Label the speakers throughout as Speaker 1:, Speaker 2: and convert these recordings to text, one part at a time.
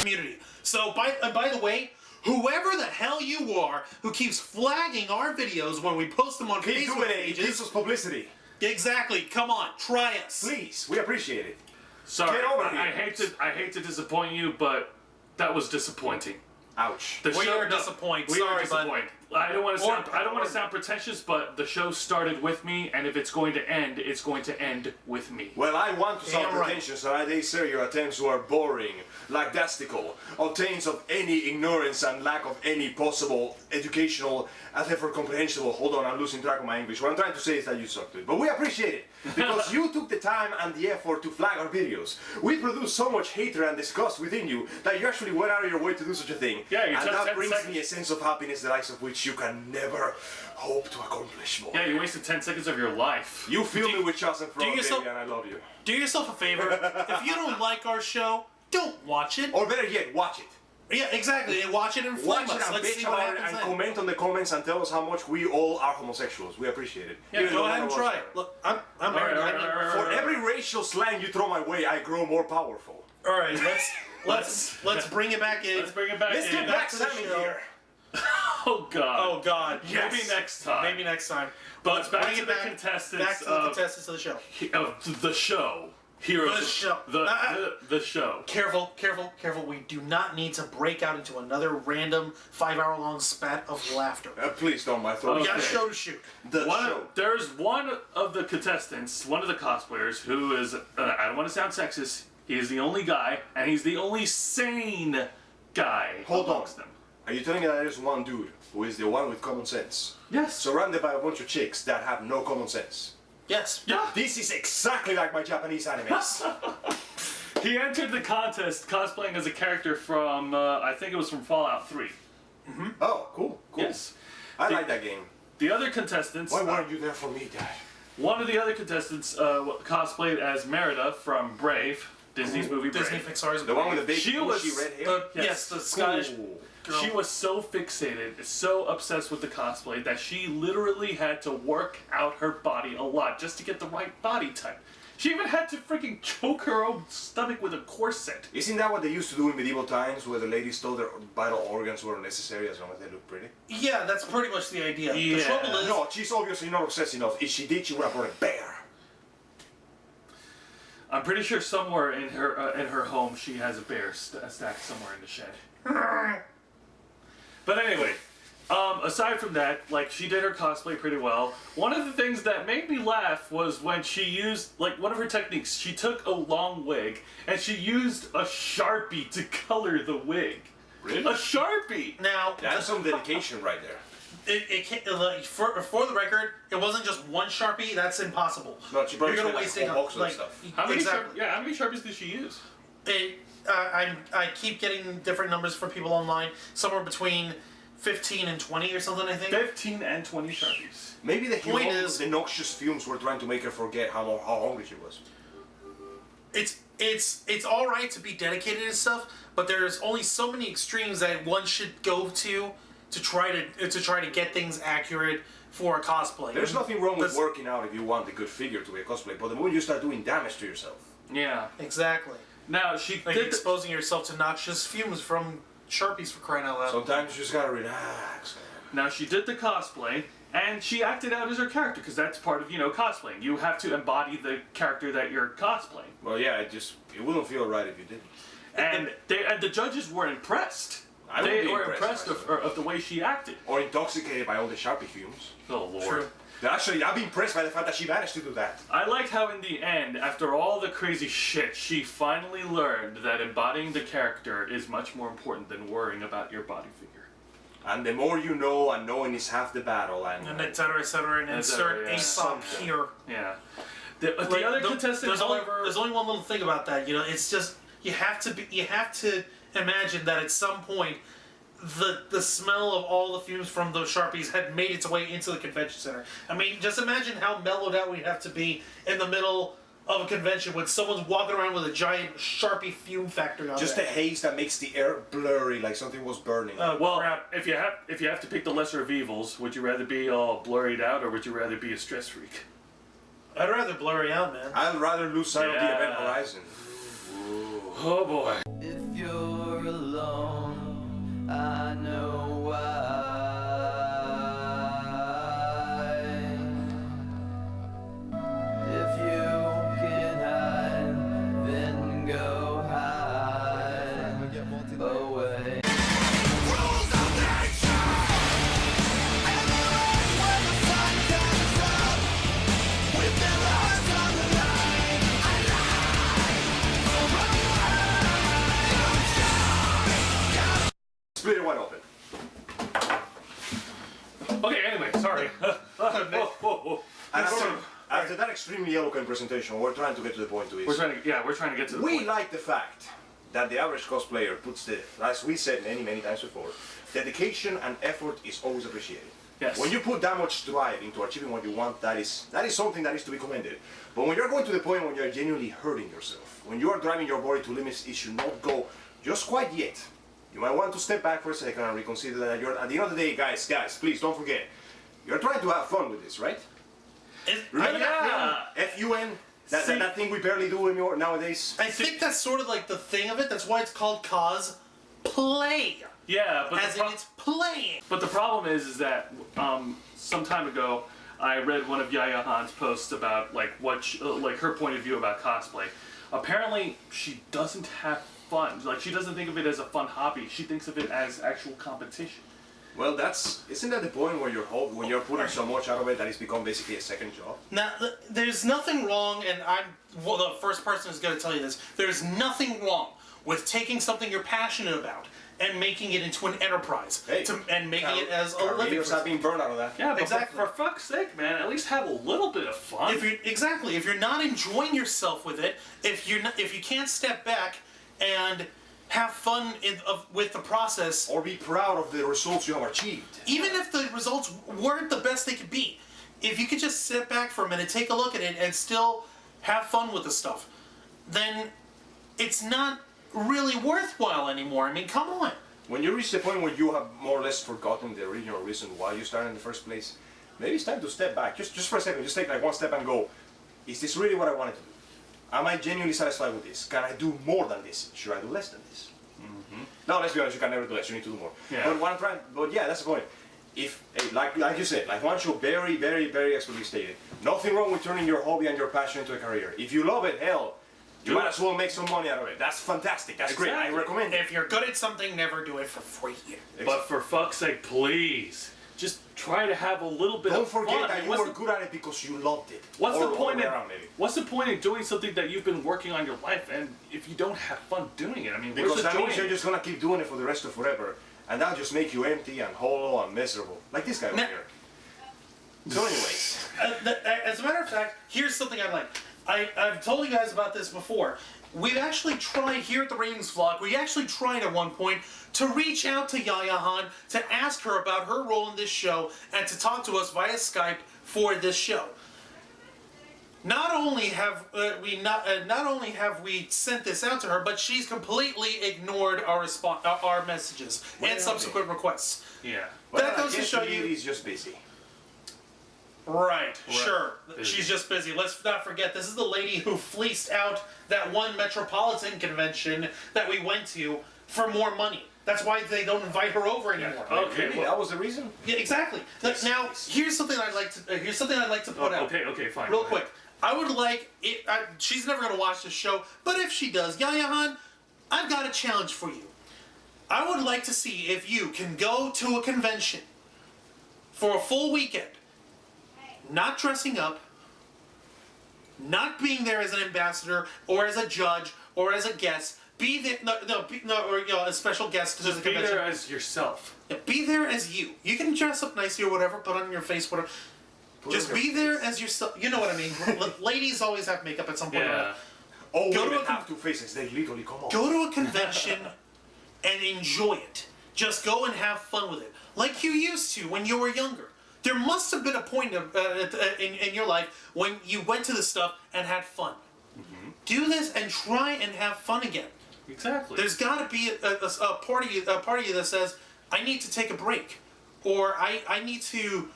Speaker 1: community. So, by the way, whoever the hell you are who keeps flagging our videos when we post them on Facebook pages...
Speaker 2: It gives us publicity.
Speaker 1: Exactly. Come on, try us.
Speaker 2: Please, we appreciate it.
Speaker 3: Sorry,
Speaker 2: Get over here.
Speaker 3: I hate to disappoint you, but that was disappointing.
Speaker 2: Ouch.
Speaker 1: We are disappointed. Sorry, bud.
Speaker 3: I don't want to sound pretentious, but the show started with me, and if it's going to end, it's going to end with me.
Speaker 2: Well, I want to sound pretentious, and I dare say your attempts were boring, lackadaisical, obtains of any ignorance and lack of any possible educational and therefore comprehensible. Hold on, I'm losing track of my English. What I'm trying to say is that you sucked it. But we appreciate it, because you took the time and the effort to flag our videos. We produce so much hatred and disgust within you that you actually went out of your way to do such a thing.
Speaker 3: Yeah, you
Speaker 2: and
Speaker 3: took
Speaker 2: that
Speaker 3: 10
Speaker 2: brings
Speaker 3: seconds.
Speaker 2: me a sense of happiness the likes of which you can never hope to accomplish more.
Speaker 3: Yeah, you wasted 10 seconds of your life.
Speaker 2: You fill me with trust and pride, baby, and I love you.
Speaker 1: Do yourself a favor. If you don't like our show, don't watch it.
Speaker 2: Or better yet, watch it.
Speaker 1: Yeah, exactly. Watch it and flame us. Let's see what happens
Speaker 2: and
Speaker 1: then.
Speaker 2: comment on the comments and tell us how much we all are homosexuals. We appreciate it.
Speaker 1: Yeah, go ahead and try it. Look, I'm married.
Speaker 2: For every racial slang you throw my way, I grow more powerful.
Speaker 1: All right, let's bring it back in.
Speaker 3: Let's bring it back in.
Speaker 2: Let's get back to Sammy here.
Speaker 3: Oh God.
Speaker 1: Oh God.
Speaker 2: Yes.
Speaker 3: Maybe next time.
Speaker 1: Maybe next time.
Speaker 3: But
Speaker 1: let's
Speaker 3: back
Speaker 1: bring
Speaker 3: to
Speaker 1: it
Speaker 3: the contestants.
Speaker 1: Back to the contestants of the show.
Speaker 3: Of the show. Heroes.
Speaker 1: The show.
Speaker 3: The show.
Speaker 1: Careful. We do not need to break out into another random 5-hour-long spat of laughter.
Speaker 2: Please don't, my throat.
Speaker 1: We got a show to shoot.
Speaker 3: There's one of the contestants, one of the cosplayers, who is, I don't want to sound sexist, he is the only guy, and he's the only sane guy amongst them.
Speaker 2: Are you telling me that there's one dude who is the one with common sense?
Speaker 3: Yes.
Speaker 2: Surrounded by a bunch of chicks that have no common sense.
Speaker 1: Yes.
Speaker 3: Yeah.
Speaker 2: This is exactly like my Japanese animes.
Speaker 3: He entered the contest cosplaying as a character from, I think it was from Fallout 3.
Speaker 1: Mm-hmm.
Speaker 2: Oh, cool.
Speaker 3: Yes.
Speaker 2: I like that game.
Speaker 3: The other contestants...
Speaker 2: Why weren't you there for me, Dad?
Speaker 3: One of the other contestants cosplayed as Merida from Brave, Disney's movie Brave.
Speaker 1: Disney Pixar's
Speaker 2: The one with the big bushy red hair?
Speaker 1: Yes, the Scottish
Speaker 2: girl.
Speaker 3: She was so fixated, so obsessed with the cosplay, that she literally had to work out her body a lot just to get the right body type. She even had to freaking choke her own stomach with a corset.
Speaker 2: Isn't that what they used to do in medieval times, where the ladies told their vital organs were necessary as long as they looked pretty?
Speaker 1: Yeah, that's pretty much the idea.
Speaker 3: Yeah.
Speaker 1: The trouble is...
Speaker 2: No, she's obviously not obsessed enough. If she did, she would have brought a bear.
Speaker 3: I'm pretty sure somewhere in her home she has a bear stacked somewhere in the shed. But anyway, aside from that, like, she did her cosplay pretty well. One of the things that made me laugh was when she used, like, one of her techniques. She took a long wig and she used a Sharpie to color the wig.
Speaker 2: Really?
Speaker 3: A Sharpie!
Speaker 1: Now,
Speaker 2: That's some dedication right there.
Speaker 1: For the record, it wasn't just one Sharpie. That's impossible.
Speaker 2: No, she
Speaker 1: You're gonna
Speaker 2: like
Speaker 1: waste
Speaker 2: a
Speaker 1: it
Speaker 2: whole
Speaker 1: on
Speaker 2: box of stuff.
Speaker 3: How many
Speaker 1: exactly.
Speaker 3: how many Sharpies did she use?
Speaker 1: I keep getting different numbers from people online. Somewhere between 15 and 20 or something, I think.
Speaker 3: 15 and 20 Sharpies.
Speaker 2: Maybe the
Speaker 1: Point is,
Speaker 2: the noxious fumes were trying to make her forget how hungry she was.
Speaker 1: It's all right to be dedicated and stuff, but there's only so many extremes that one should go to try to get things accurate for a cosplay.
Speaker 2: There's nothing wrong with working out if you want a good figure to be a cosplay, but the moment you start doing damage to yourself.
Speaker 3: Yeah.
Speaker 1: Exactly.
Speaker 3: Now, she
Speaker 1: like
Speaker 3: did
Speaker 1: exposing yourself to noxious fumes from Sharpies, for crying out loud.
Speaker 2: Sometimes you just gotta relax.
Speaker 3: Now, she did the cosplay, and she acted out as her character, because that's part of, cosplaying. You have to embody the character that you're cosplaying.
Speaker 2: Well, yeah, it wouldn't feel right if you didn't.
Speaker 3: And the judges were impressed. They were impressed of the way she acted.
Speaker 2: Or intoxicated by all the Sharpie fumes.
Speaker 3: Oh, Lord.
Speaker 1: True.
Speaker 2: Actually, I've been impressed by the fact that she managed to do that.
Speaker 3: I liked how in the end, after all the crazy shit, she finally learned that embodying the character is much more important than worrying about your body figure.
Speaker 2: And the more you know, and knowing is half the battle, and
Speaker 1: etc., and insert Aesop here.
Speaker 3: Yeah. The other contestants, however,
Speaker 1: there's only one little thing about that. It's just you have to imagine that at some point the smell of all the fumes from those Sharpies had made its way into the convention center. I mean, just imagine how mellowed out we'd have to be in the middle of a convention when someone's walking around with a giant Sharpie fume factory on
Speaker 2: just
Speaker 1: there.
Speaker 2: a haze that makes the air blurry, like something was burning.
Speaker 3: Well,
Speaker 1: crap.
Speaker 3: if you have to pick the lesser of evils, would you rather be all blurred out, or would you rather be a stress freak?
Speaker 1: I'd rather blurry out, man.
Speaker 2: I'd rather lose sight of the event horizon.
Speaker 3: Oh boy.
Speaker 4: If you're
Speaker 2: extremely eloquent presentation. We're trying to get to the point to this.
Speaker 3: We're trying to get to the
Speaker 2: We
Speaker 3: point.
Speaker 2: like the fact that the average cosplayer puts the, as we said many times before, dedication and effort is always appreciated.
Speaker 3: Yes.
Speaker 2: When you put that much strive into achieving what you want, that is something that is to be commended. But when you're going to the point when you're genuinely hurting yourself, when you are driving your body to limits, it should not go just quite yet. You might want to step back for a second and reconsider that you're, at the end of the day, guys, please don't forget, you're trying to have fun with this, right? Remember that thing? F-U-N? That thing we barely do anymore nowadays?
Speaker 1: I think that's sort of like the thing of it. That's why it's called cosplay.
Speaker 3: Yeah, but
Speaker 1: As in it's playing.
Speaker 3: But the problem is that some time ago I read one of Yaya Han's posts about like like her point of view about cosplay. Apparently, she doesn't have fun. Like she doesn't think of it as a fun hobby. She thinks of it as actual competition.
Speaker 2: Well, isn't that the point where when you're putting so much out of it that it's become basically a second job?
Speaker 1: Now, there's nothing wrong, and I'm the first person who's going to tell you this. There's nothing wrong with taking something you're passionate about and making it into an enterprise, and making it as a living.
Speaker 2: Careers have been burned out of that.
Speaker 3: Yeah, but
Speaker 1: Exactly.
Speaker 3: for fuck's sake, man, at least have a little bit of fun.
Speaker 1: If you're not enjoying yourself with it, if you can't step back and have fun with the process,
Speaker 2: Or be proud of the results you have achieved.
Speaker 1: even if the results weren't the best they could be, if you could just sit back for a minute, take a look at it, and still have fun with the stuff, then it's not really worthwhile anymore. I mean, come on.
Speaker 2: When you reach the point where you have more or less forgotten the original reason why you started in the first place, maybe it's time to step back. Just for a second, just take like one step and go, is this really what I wanted to do? Am I genuinely satisfied with this? Can I do more than this? Should I do less than this? No, let's be honest, you can never do less, you need to do more.
Speaker 3: Yeah.
Speaker 2: But yeah, that's the point. If, like you said, like one show very expertly stated, nothing wrong with turning your hobby and your passion into a career. If you love it, hell, you might as well make some money out of it. That's fantastic, that's great, I recommend it.
Speaker 1: If you're good at something, never do it for free.
Speaker 3: But for fuck's sake, please, just try to have a little bit
Speaker 2: Don't
Speaker 3: of fun.
Speaker 2: forget that you were good at it because you loved it.
Speaker 3: What's
Speaker 2: Or
Speaker 3: the point
Speaker 2: all
Speaker 3: in
Speaker 2: around, maybe.
Speaker 3: What's the point in doing something that you've been working on your life, and if you don't have fun doing it, I mean,
Speaker 2: Because
Speaker 3: where's the
Speaker 2: that
Speaker 3: joy?
Speaker 2: means you're just gonna keep doing it for the rest of forever, and that'll just make you empty and hollow and miserable, like this guy over
Speaker 1: Now-
Speaker 2: here. So, anyways,
Speaker 1: As a matter of fact, here's something I like. I've told you guys about this before. We've actually tried here at the Ratings Vlog, we actually tried at one point to reach out to Yaya Han to ask her about her role in this show and to talk to us via Skype for this show. Not only have we sent this out to her, but she's completely ignored our messages and subsequent requests.
Speaker 3: Yeah.
Speaker 1: That goes
Speaker 2: I
Speaker 1: to
Speaker 2: guess
Speaker 1: show
Speaker 2: maybe
Speaker 1: you.
Speaker 2: he's just busy.
Speaker 1: Right, sure.
Speaker 3: Busy.
Speaker 1: She's just busy. Let's not forget, this is the lady who fleeced out that one metropolitan convention that we went to for more money. That's why they don't invite her over anymore.
Speaker 3: Okay.
Speaker 2: Really?
Speaker 3: Well,
Speaker 2: That was the reason?
Speaker 1: Yeah, exactly. Now, here's something I'd like to put out.
Speaker 3: okay, fine.
Speaker 1: Real
Speaker 3: go
Speaker 1: quick.
Speaker 3: ahead.
Speaker 1: I would like it. She's never gonna watch this show, but if she does, Yaya Han, I've got a challenge for you. I would like to see if you can go to a convention for a full weekend, not dressing up, not being there as an ambassador or as a judge or as a guest. Be there, or a special guest to the
Speaker 3: Just be
Speaker 1: convention.
Speaker 3: there as yourself.
Speaker 1: Yeah, be there as you. You can dress up nicely or whatever, put on your face, whatever. Just
Speaker 2: on your
Speaker 1: be there as yourself. You know what I mean. Ladies always have makeup at some point.
Speaker 3: Yeah.
Speaker 2: Oh,
Speaker 1: Go to
Speaker 2: women
Speaker 1: a
Speaker 2: have two faces, they literally come on.
Speaker 1: Go to a convention and enjoy it. Just go and have fun with it, like you used to when you were younger. There must have been a point in your life when you went to this stuff and had fun. Do this and try and have fun again.
Speaker 3: Exactly.
Speaker 1: There's got to be a part of you that says, I need to take a break, or I need to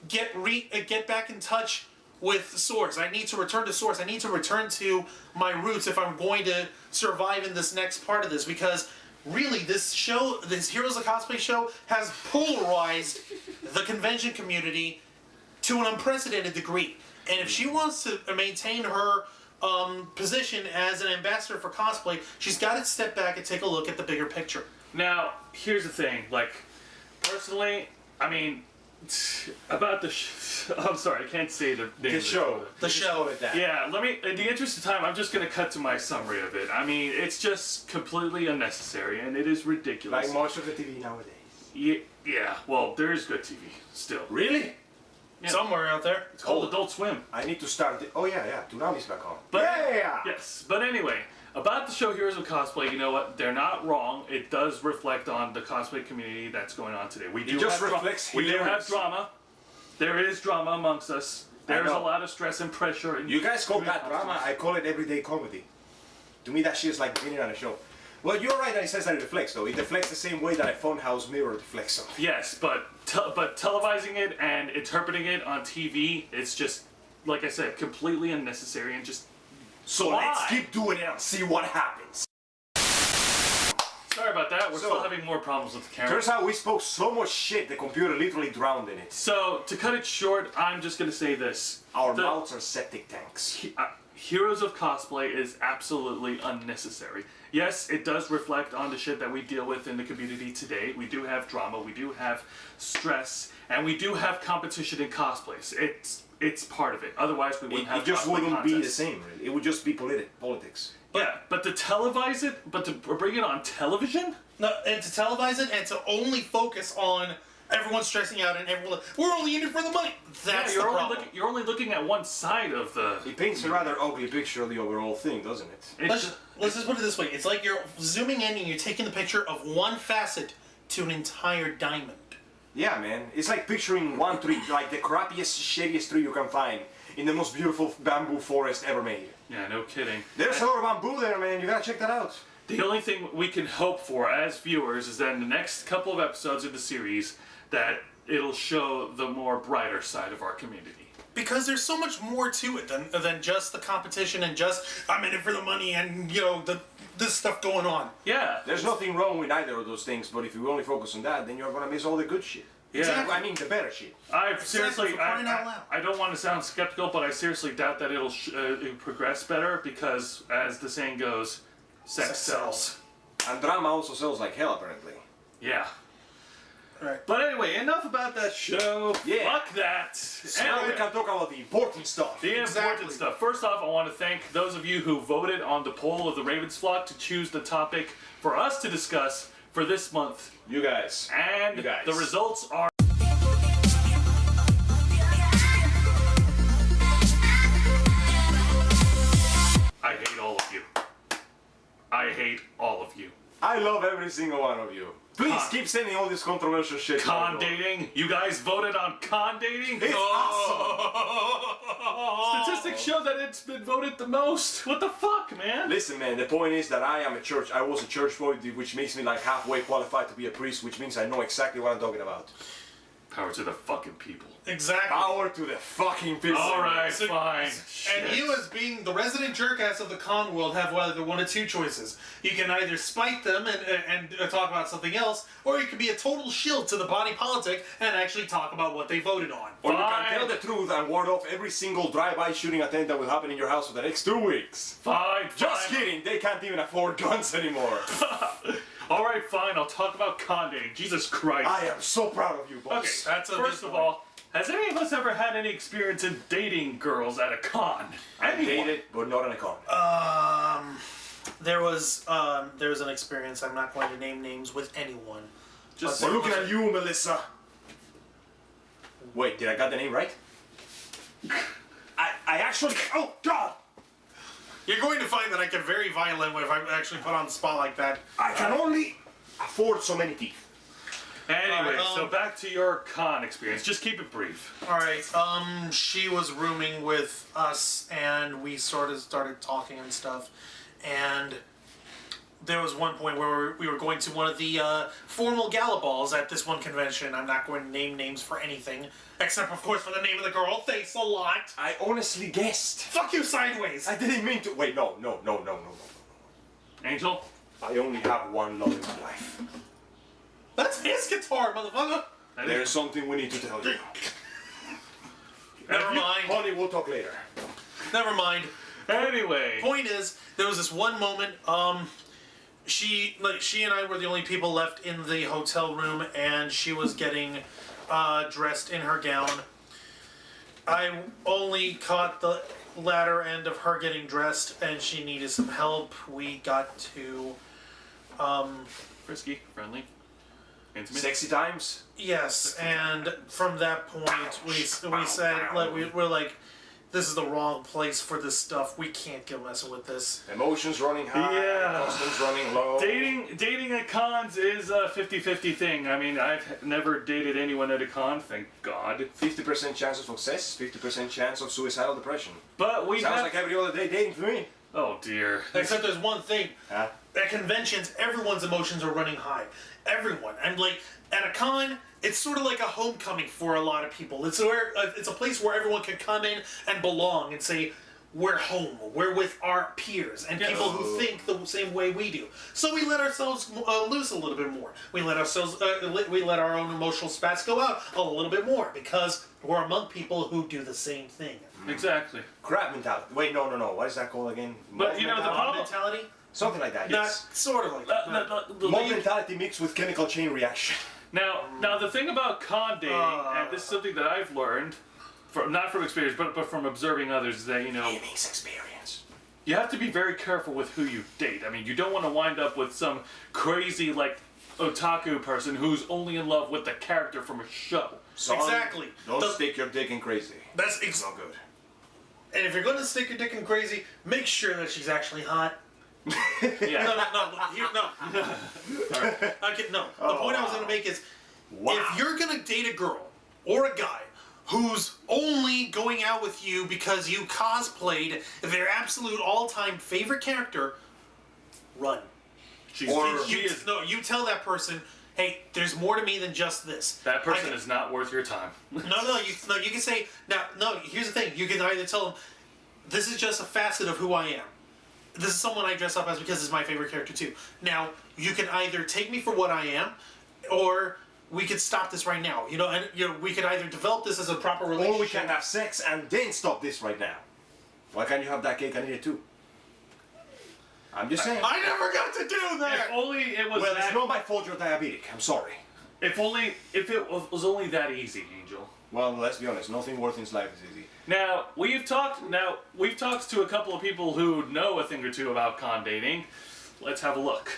Speaker 1: get back in touch with the source. I need to return to source. I need to return to my roots if I'm going to survive in this next part of this, because really this Heroes of Cosplay show has polarized the convention community to an unprecedented degree. And if she wants to maintain her position as an ambassador for cosplay, she's got to step back and take a look at the bigger picture.
Speaker 3: Now, here's the thing. Like, personally, I mean, about the I'm sorry, I can't say the name
Speaker 2: The
Speaker 3: of
Speaker 2: show.
Speaker 1: The show.
Speaker 3: Yeah, in the interest of time, I'm just going to cut to my summary of it. I mean, it's just completely unnecessary, and it is ridiculous.
Speaker 2: Like most of the TV nowadays.
Speaker 3: Yeah, well, there is good TV, still.
Speaker 2: Really?
Speaker 3: Yeah.
Speaker 1: Somewhere out there.
Speaker 3: It's called Adult Swim.
Speaker 2: I need to start. Oh yeah. Toonami's back on.
Speaker 3: But
Speaker 2: yeah.
Speaker 3: Yes, but anyway, about the show Heroes of Cosplay, you know what? They're not wrong. It does reflect on the cosplay community that's going on today. We do
Speaker 2: just
Speaker 3: have
Speaker 2: reflects
Speaker 3: we do have
Speaker 2: hilarious.
Speaker 3: drama. There is drama amongst us. There's a
Speaker 2: know.
Speaker 3: lot of stress and pressure.
Speaker 2: You guys call that drama? I call it everyday comedy. To me, that shit is like being on a show. Well, you're right that it says that it reflects, though. It reflects the same way that a funhouse mirror reflects something.
Speaker 3: Yes, but televising it and interpreting it on TV, it's just, like I said, completely unnecessary and just.
Speaker 2: So
Speaker 3: Why?
Speaker 2: let's keep doing it and see what happens.
Speaker 3: Sorry about that. We're
Speaker 2: So-
Speaker 3: still having more problems with the camera.
Speaker 2: Turns out we spoke so much shit, the computer literally drowned in it.
Speaker 3: So to cut it short, I'm just gonna say this:
Speaker 2: Our
Speaker 3: The-
Speaker 2: mouths are septic tanks.
Speaker 3: Heroes of Cosplay is absolutely unnecessary. Yes, it does reflect on the shit that we deal with in the community today. We do have drama, we do have stress, and we do have competition in cosplays. It's part of it. Otherwise, we wouldn't have.
Speaker 2: It just
Speaker 3: cosplay
Speaker 2: wouldn't be the
Speaker 3: contests.
Speaker 2: same, really. It would just be politics.
Speaker 3: Yeah, but to televise it, but to bring it on television.
Speaker 1: No, and to televise it and to only focus on everyone stressing out and everyone. We're only in it for the money. That's
Speaker 3: Yeah,
Speaker 1: the problem.
Speaker 3: you're only looking at one side of the.
Speaker 2: It paints a rather ugly picture of the overall thing, doesn't it?
Speaker 1: Let's just put it this way. It's like you're zooming in and you're taking the picture of one facet to an entire diamond.
Speaker 2: Yeah, man. It's like picturing one tree, like the crappiest, shadiest tree you can find in the most beautiful bamboo forest ever made.
Speaker 3: Yeah, no kidding.
Speaker 2: There's a lot of bamboo there, man. You gotta check that out.
Speaker 3: The only thing we can hope for as viewers is that in the next couple of episodes of the series, that it'll show the more brighter side of our community.
Speaker 1: Because there's so much more to it than just the competition and just I'm in it for the money and this stuff going on.
Speaker 3: Yeah.
Speaker 2: There's nothing wrong with either of those things, but if you only focus on that, then you're gonna miss all the good shit.
Speaker 3: Yeah.
Speaker 1: Exactly.
Speaker 2: I mean, the better shit.
Speaker 3: I seriously,
Speaker 1: for crying out loud.
Speaker 3: I don't want to sound skeptical, but I seriously doubt that it'll progress better because, as the saying goes, sex sells.
Speaker 2: And drama also sells like hell, apparently.
Speaker 3: Yeah.
Speaker 1: Right.
Speaker 3: But anyway, enough about that show.
Speaker 2: Yeah.
Speaker 3: Fuck that.
Speaker 2: So
Speaker 3: Anyway,
Speaker 2: we can talk about the important stuff.
Speaker 3: the important
Speaker 1: Exactly.
Speaker 3: stuff. First off, I want to thank those of you who voted on the poll of the Ravens flock to choose the topic for us to discuss for this month.
Speaker 2: You guys.
Speaker 3: And
Speaker 2: You guys.
Speaker 3: the results are. I hate all of you. I hate all of you.
Speaker 2: I love every single one of you. Please
Speaker 3: Con-
Speaker 2: keep sending all this controversial shit.
Speaker 3: Con dating? You guys voted on con dating?
Speaker 2: It's
Speaker 3: Statistics show that it's been voted the most. What the fuck, man?
Speaker 2: Listen, man, the point is that I was a church boy, which makes me like halfway qualified to be a priest, which means I know exactly what I'm talking about.
Speaker 3: Power to the fucking people.
Speaker 1: Exactly.
Speaker 2: Power to the fucking people.
Speaker 3: Alright,
Speaker 1: So-
Speaker 3: fine.
Speaker 1: And
Speaker 3: Shit.
Speaker 1: you, as being the resident jerkass of the con world, have either one of two choices. You can either spite them and talk about something else, or you can be a total shield to the body politic and actually talk about what they voted on.
Speaker 2: Or you
Speaker 3: Fine.
Speaker 2: can tell the truth and ward off every single drive-by shooting attempt that will happen in your house for the next 2 weeks.
Speaker 3: Fine,
Speaker 2: Just
Speaker 3: fine.
Speaker 2: kidding, they can't even afford guns anymore.
Speaker 3: Alright, fine, I'll talk about con dating. Jesus Christ.
Speaker 2: I am so proud of you, boss.
Speaker 3: Okay,
Speaker 1: That's a
Speaker 3: first
Speaker 1: big
Speaker 3: of
Speaker 1: point.
Speaker 3: all, has any of us ever had any experience in dating girls at a con?
Speaker 2: I
Speaker 3: Anyone?
Speaker 2: dated, but not in a con.
Speaker 1: There was an experience. I'm not going to name names with anyone.
Speaker 3: Just
Speaker 2: We're looking at you, Melissa. Wait, did I got the name right? I actually. Oh God!
Speaker 1: You're going to find that I get very violent if I'm actually put on the spot like that.
Speaker 2: I can only afford so many teeth.
Speaker 3: Anyway,
Speaker 1: Alright,
Speaker 3: so back to your con experience. Just keep it brief.
Speaker 1: All right. She was rooming with us, and we sort of started talking and stuff. And there was one point where we were going to one of the formal gala balls at this one convention. I'm not going to name names for anything, except of course for the name of the girl. Thanks a lot.
Speaker 2: I honestly guessed.
Speaker 1: Fuck you sideways.
Speaker 2: I didn't mean to. Wait, no.
Speaker 3: Angel?
Speaker 2: I only have one love in my life.
Speaker 1: That's his guitar, motherfucker.
Speaker 2: There is something we need to tell you.
Speaker 1: Never mind.
Speaker 2: Honey, we'll talk later.
Speaker 1: Never mind.
Speaker 3: Anyway.
Speaker 1: Point is, there was this one moment. She and I were the only people left in the hotel room, and she was getting dressed in her gown. I only caught the latter end of her getting dressed, and she needed some help. We got to
Speaker 3: Frisky, friendly. Intimate?
Speaker 2: Sexy times?
Speaker 1: Yes, and from that point, we said, like, we're like, this is the wrong place for this stuff. We can't get messing with this.
Speaker 2: Emotions running high,
Speaker 3: Yeah.
Speaker 2: costumes running low.
Speaker 3: Dating at cons is a 50-50 thing. I mean, I've never dated anyone at a con, thank God.
Speaker 2: 50% chance of success, 50% chance of suicidal depression.
Speaker 3: But we
Speaker 2: Sounds
Speaker 3: have...
Speaker 2: like every other day dating for me.
Speaker 3: Oh dear.
Speaker 1: Except there's one thing.
Speaker 2: Huh?
Speaker 1: At conventions, everyone's emotions are running high. Everyone. And like at a con, it's sort of like a homecoming for a lot of people. It's a place where everyone can come in and belong and say, we're home. We're with our peers and
Speaker 3: Yes.
Speaker 1: people who think the same way we do. So we let ourselves loose a little bit more. We let our own emotional spats go out a little bit more because we're among people who do the same thing.
Speaker 3: Exactly.
Speaker 2: Crab mentality. Wait, no. What is that called again?
Speaker 3: But,
Speaker 2: Mob
Speaker 3: you know, the
Speaker 2: mentality?
Speaker 3: problem-
Speaker 1: Mentality?
Speaker 2: Something like that,
Speaker 1: Not
Speaker 2: yes.
Speaker 1: sort of like that.
Speaker 2: Mob mentality mixed with chemical chain reaction.
Speaker 3: Now the thing about con dating, and this is something that I've learned, not from experience, but from observing others, is that, you know,
Speaker 2: Amy's experience.
Speaker 3: you have to be very careful with who you date. I mean, you don't want to wind up with some crazy, like, otaku person who's only in love with the character from a show.
Speaker 2: Son,
Speaker 1: Exactly.
Speaker 2: Don't
Speaker 1: The-
Speaker 2: stick your dick in crazy.
Speaker 1: That's
Speaker 2: It's not good.
Speaker 1: And if you're going to stick your dick in crazy, make sure that she's actually hot.
Speaker 3: Yeah.
Speaker 1: No. Okay, no. The point I was going to make is,
Speaker 2: Wow.
Speaker 1: if you're going to date a girl or a guy who's only going out with you because you cosplayed their absolute all-time favorite character, run.
Speaker 3: She's,
Speaker 2: Or-
Speaker 3: she is,
Speaker 1: You tell that person, hey, there's more to me than just this.
Speaker 3: that person is not worth your time.
Speaker 1: You can say, here's the thing. You can either tell them, this is just a facet of who I am. This is someone I dress up as because it's my favorite character too. Now, you can either take me for what I am, or we could stop this right now. We could either develop this as a proper relationship.
Speaker 2: Or we can have sex and then stop this right now. Why can't you have that cake and eat it too? I'm just saying.
Speaker 1: I never got to do
Speaker 3: If
Speaker 1: that!
Speaker 3: only it was
Speaker 2: Well,
Speaker 3: that...
Speaker 2: it's not my fault you're diabetic. I'm sorry.
Speaker 3: If it was only that easy, Angel.
Speaker 2: Well, let's be honest. Nothing worth in this life is easy.
Speaker 3: Now we've talked to a couple of people who know a thing or two about con dating. Let's have a look.